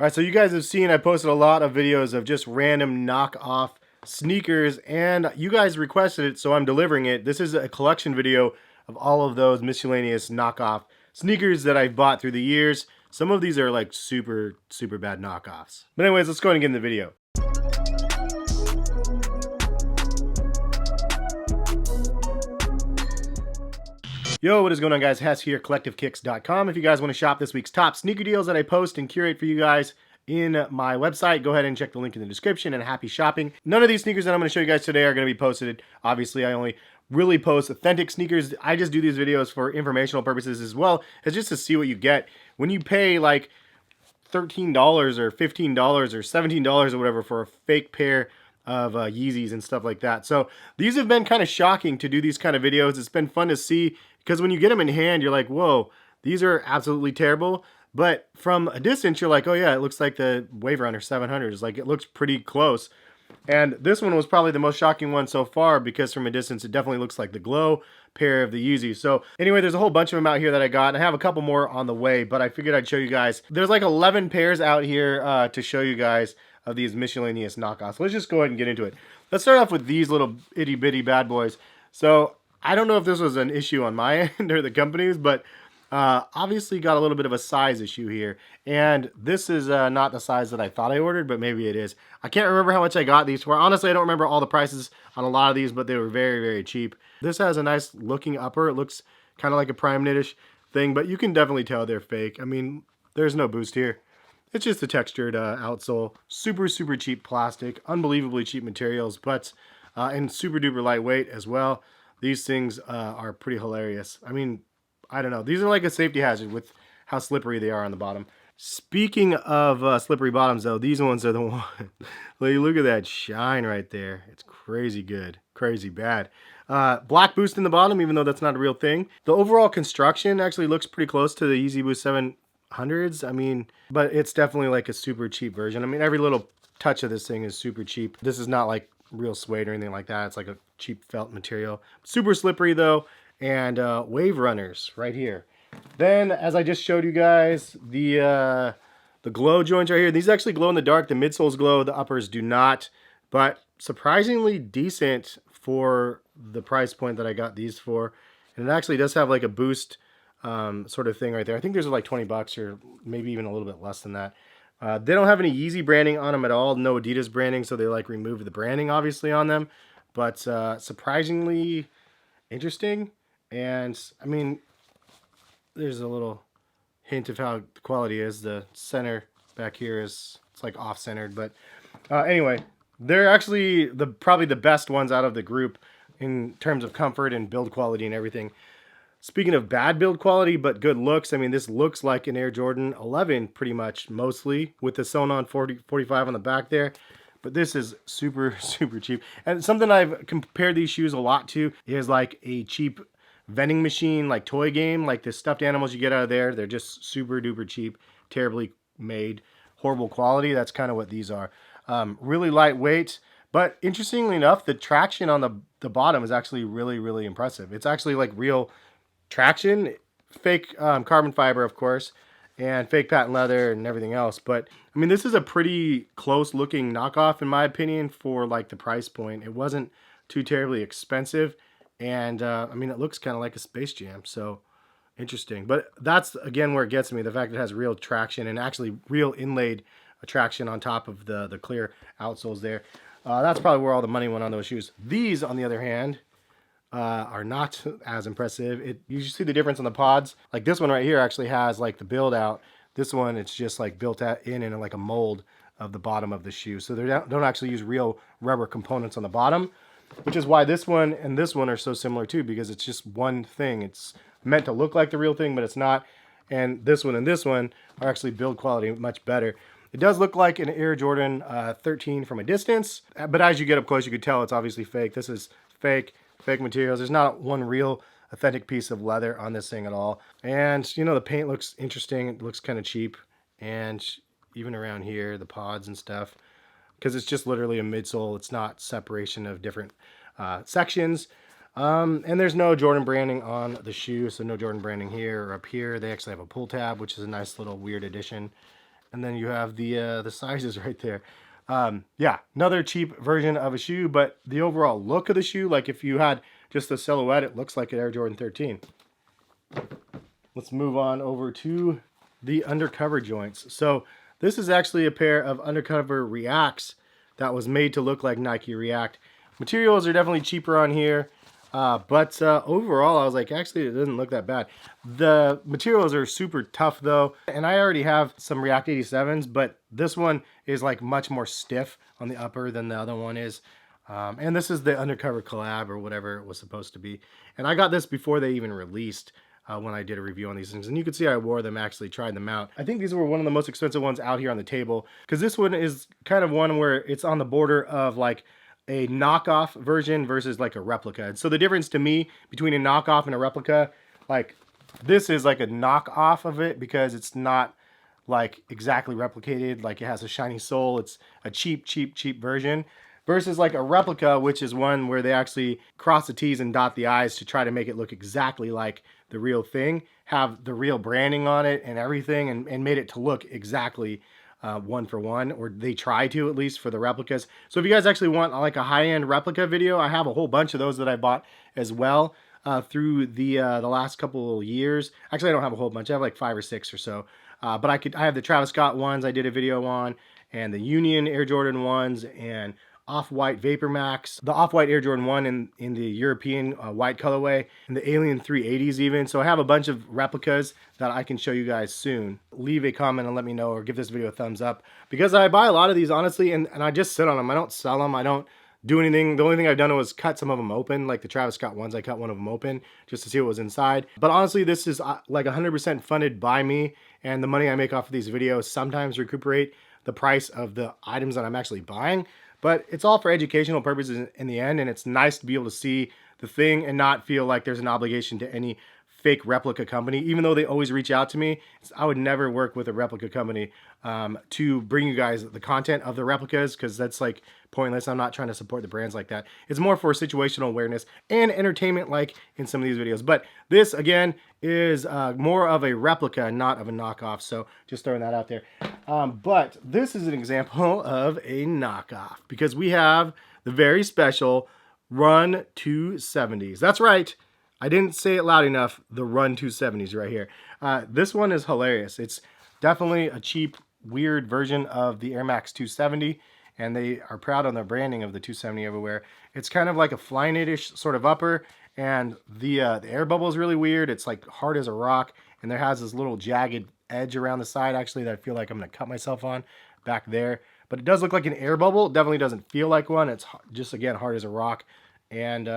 All right, so you guys have seen I posted a lot of videos of just random knockoff sneakers, and you guys requested it, so I'm delivering it. This is a collection video of all of those miscellaneous knockoff sneakers that I've bought through the years. Some of these are like super bad knockoffs. But anyways, let's go ahead and get in the video. Yo, what is going on, guys? Hess here, collectivekicks.com. If you guys want to shop this week's top sneaker deals that I post and curate for you guys in my website, go ahead and check the link in the description, and happy shopping. None of these sneakers that I'm going to show you guys today are going to be posted. Obviously, I only really post authentic sneakers. I just do these videos for informational purposes as well as just to see what you get. When you pay like $13 or $15 or $17 or whatever for a fake pair of Yeezys and stuff like that. So these have been kind of shocking to do these kind of videos. It's been fun to see because when you get them in hand, you're like, whoa, these are absolutely terrible. But from a distance, you're like, oh yeah, it looks like the Wave Runner 700s. Like, it looks pretty close. And this one was probably the most shocking one so far because from a distance, it definitely looks like the Glow pair of the Yeezy. So anyway, there's a whole bunch of them out here that I got, and I have a couple more on the way, but I figured I'd show you guys. There's like 11 pairs out here to show you guys of these miscellaneous knockoffs. Let's just go ahead and get into it. Let's start off with these little itty bitty bad boys. So I don't know if this was an issue on my end or the company's, but obviously got a little bit of a size issue here. And this is not the size that I thought I ordered, but maybe it is. I can't remember how much I got these for. Honestly, I don't remember all the prices on a lot of these, but they were very cheap. This has a nice looking upper. It looks kind of like a prime knitish thing, but you can definitely tell they're fake. I mean, there's no boost here. It's just a textured outsole. Super cheap plastic. Unbelievably cheap materials, but and super duper lightweight as well. These things are pretty hilarious. I mean, I don't know. These are like a safety hazard with how slippery they are on the bottom. Speaking of slippery bottoms, though, these ones are the one. Look at that shine right there. It's crazy good. Crazy bad. Black boost in the bottom, even though that's not a real thing. The overall construction actually looks pretty close to the Yeezy Boost 700s. I mean, but it's definitely like a super cheap version. I mean, every little touch of this thing is super cheap. This is not like real suede or anything like that. It's like a cheap felt material. Super slippery though, and Wave Runners right here. Then, as I just showed you guys, the glow joints right here. These actually glow in the dark. The midsoles glow, the uppers do not, but surprisingly decent for the price point that I got these for. And it actually does have like a boost sort of thing right there. I think there's like 20 bucks or maybe even a little bit less than that. They don't have any Yeezy branding on them at all. No Adidas branding, so they like removed the branding obviously on them. But surprisingly interesting. And I mean, there's a little hint of how the quality is. The center back here is, it's like off-centered. But anyway, they're actually probably the best ones out of the group in terms of comfort and build quality and everything. Speaking of bad build quality, but good looks, I mean, this looks like an Air Jordan 11 pretty much, mostly, with the sewn on 45 on the back there. But this is super cheap. And something I've compared these shoes a lot to is like a cheap vending machine, like toy game, like the stuffed animals you get out of there. They're just super duper cheap, terribly made, horrible quality. That's kind of what these are. Really lightweight. But interestingly enough, the traction on the bottom is actually really impressive. It's actually like real traction, fake carbon fiber, of course, and fake patent leather and everything else. But I mean, this is a pretty close looking knockoff in my opinion for like the price point. It wasn't too terribly expensive, and I mean, it looks kind of like a Space Jam, so interesting. But that's again where it gets me, the fact it has real traction and actually real inlaid traction on top of the clear outsoles there. That's probably where all the money went on those shoes. These, on the other hand, are not as impressive. You see the difference on the pods. Like this one right here actually has like the build out. This one, it's just like built in like a mold of the bottom of the shoe. So they don't actually use real rubber components on the bottom, which is why this one and this one are so similar too, because it's just one thing. It's meant to look like the real thing, but it's not. And this one are actually build quality much better. It does look like an Air Jordan 13 from a distance, but as you get up close, you could tell it's obviously fake. This is fake materials. There's not one real authentic piece of leather on this thing at all. And you know, the paint looks interesting. It looks kind of cheap. And even around here, the pods and stuff, because it's just literally a midsole. It's not separation of different sections. And there's no Jordan branding on the shoe, so no Jordan branding here or up here. They actually have a pull tab, which is a nice little weird addition. and then you have the sizes right there. Yeah, another cheap version of a shoe, but the overall look of the shoe, like if you had just the silhouette, it looks like an Air Jordan 13. Let's move on over to the undercover joints. So this is actually a pair of Undercover Reacts that was made to look like Nike React. Materials are definitely cheaper on here, but overall I was like, actually it doesn't look that bad. The materials are super tough though, and I already have some React 87s, but this one is like much more stiff on the upper than the other one is. And this is the Undercover collab or whatever it was supposed to be. And I got this before they even released. When I did a review on these things, and you can see I wore them, actually tried them out. I think these were one of the most expensive ones out here on the table, because this one is kind of one where it's on the border of like a knockoff version versus like a replica. And so the difference to me between a knockoff and a replica, like this is like a knockoff of it because it's not like exactly replicated, like it has a shiny sole. It's a cheap version. Versus like a replica, which is one where they actually cross the T's and dot the I's to try to make it look exactly like the real thing, have the real branding on it and everything, and made it to look exactly one for one, or they try to at least for the replicas. So if you guys actually want like a high-end replica video, I have a whole bunch of those that I bought as well through the last couple of years. Actually, I don't have a whole bunch. I have like 5 or 6 or so. But I have the Travis Scott ones I did a video on, and the Union Air Jordan ones, and Off-White Vapor Max, the Off-White Air Jordan 1 in the European white colorway, and the Alien 380s even. So I have a bunch of replicas that I can show you guys soon. Leave a comment and let me know, or give this video a thumbs up, because I buy a lot of these honestly, and I just sit on them. I don't sell them. I don't do anything. The only thing I've done was cut some of them open, like the Travis Scott ones. I cut one of them open just to see what was inside. But honestly, this is like 100% funded by me, and the money I make off of these videos sometimes recuperate the price of the items that I'm actually buying. But it's all for educational purposes in the end, and it's nice to be able to see the thing and not feel like there's an obligation to any fake replica company. Even though they always reach out to me, I would never work with a replica company to bring you guys the content of the replicas, because that's like pointless. I'm not trying to support the brands like that. It's more for situational awareness and entertainment, like in some of these videos. But this, again, is more of a replica, not of a knockoff. So just throwing that out there. But this is an example of a knockoff, because we have the very special Run 270s. That's right. I didn't say it loud enough. The Run 270s right here. This one is hilarious. It's definitely a cheap, weird version of the Air Max 270, and they are proud on their branding of the 270 everywhere. It's kind of like a Flyknit-ish sort of upper, and the air bubble is really weird. It's like hard as a rock, and there has this little jagged edge around the side, actually, that I feel like I'm going to cut myself on back there. But it does look like an air bubble. It definitely doesn't feel like one. It's just, again, hard as a rock. And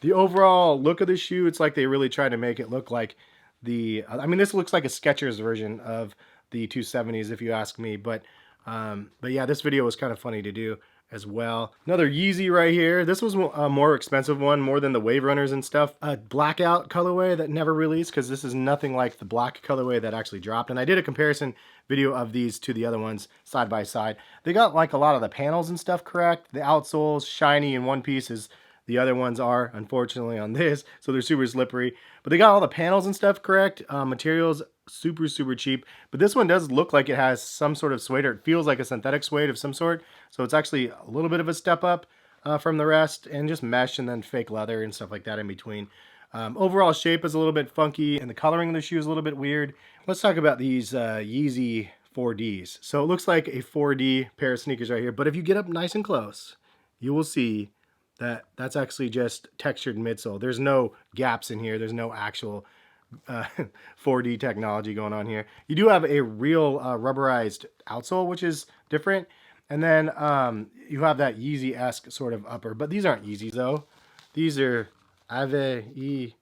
the overall look of the shoe, it's like they really tried to make it look like the, I mean, this looks like a Skechers version of the 270s, if you ask me. But yeah, this video was kind of funny to do as well. Another Yeezy right here. This was a more expensive one, more than the Wave Runners and stuff. A blackout colorway that never released, because this is nothing like the black colorway that actually dropped. And I did a comparison video of these to the other ones side by side. They got like a lot of the panels and stuff correct. The outsole's shiny in one piece, as the other ones are, unfortunately, on this. So they're super slippery. But they got all the panels and stuff correct. Materials super cheap. But this one does look like it has some sort of suede, or it feels like a synthetic suede of some sort. So it's actually a little bit of a step up from the rest, and just mesh and then fake leather and stuff like that in between. Overall shape is a little bit funky, and the coloring of the shoe is a little bit weird. Let's talk about these Yeezy 4Ds. So it looks like a 4D pair of sneakers right here, but if you get up nice and close, you will see that that's actually just textured midsole. There's no gaps in here. There's no actual 4D technology going on here. You do have a real rubberized outsole, which is different. And then you have that Yeezy-esque sort of upper. But these aren't Yeezys, though. These are Ave-E.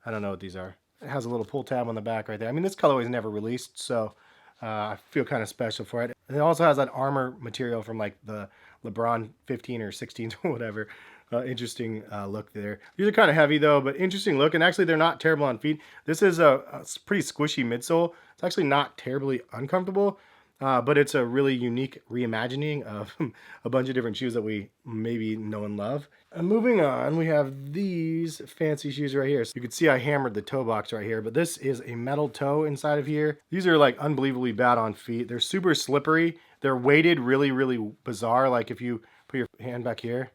I don't know what these are. It has a little pull tab on the back right there. I mean, this colorway is never released, so I feel kind of special for it. And it also has that armor material from like the LeBron 15 or 16 or whatever. Interesting look there. These are kind of heavy though, but interesting look. And actually they're not terrible on feet. This is a pretty squishy midsole. It's actually not terribly uncomfortable. but it's a really unique reimagining of a bunch of different shoes that we maybe know and love. And moving on, we have these fancy shoes right here. So you can see I hammered the toe box right here, but this is a metal toe inside of here. These are like unbelievably bad on feet. They're super slippery. They're weighted really, really bizarre. Like if you put your hand back here,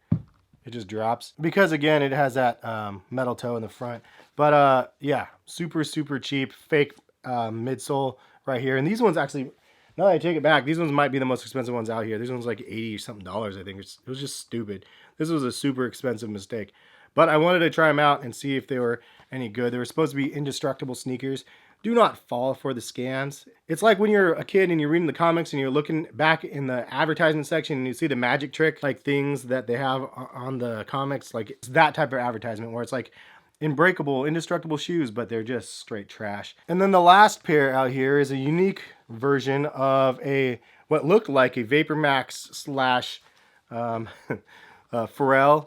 it just drops. Because again, it has that metal toe in the front. But yeah, super, super cheap, fake midsole right here. And these ones actually, now that I take it back, these ones might be the most expensive ones out here. These ones like 80 something dollars, I think. It was just stupid. This was a super expensive mistake. But I wanted to try them out and see if they were any good. They were supposed to be indestructible sneakers. Do not fall for the scams. It's like when you're a kid and you're reading the comics and you're looking back in the advertisement section and you see the magic trick, like things that they have on the comics. Like it's that type of advertisement where it's like unbreakable, indestructible shoes, but they're just straight trash. And then the last pair out here is a unique version of what looked like a Vapor Max slash Pharrell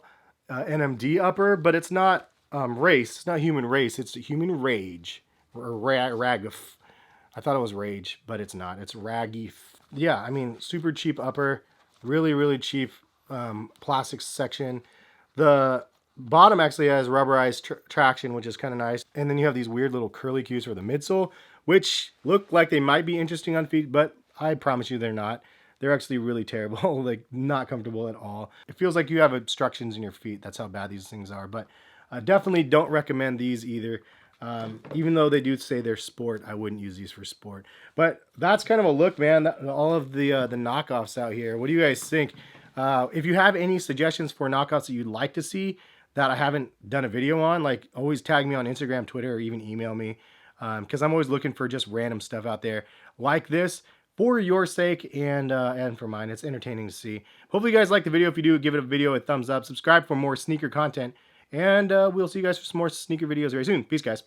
NMD upper, but it's not race. It's not human race. It's human rage or rag. I thought it was rage, but it's not. It's raggy. Yeah, I mean, super cheap upper, really, really cheap plastics section. The bottom actually has rubberized traction, which is kind of nice. And then you have these weird little curly cues for the midsole, which look like they might be interesting on feet, but I promise you they're not. They're actually really terrible, like not comfortable at all. It feels like you have obstructions in your feet. That's how bad these things are. But definitely don't recommend these either. Even though they do say they're sport, I wouldn't use these for sport. But that's kind of a look, man. All of the knockoffs out here. What do you guys think? If you have any suggestions for knockoffs that you'd like to see that I haven't done a video on, like always tag me on Instagram, Twitter, or even email me. Because I'm always looking for just random stuff out there like this for your sake and for mine. It's entertaining to see. Hopefully you guys like the video. If you do, give it a thumbs up. Subscribe for more sneaker content. And we'll see you guys for some more sneaker videos very soon. Peace, guys.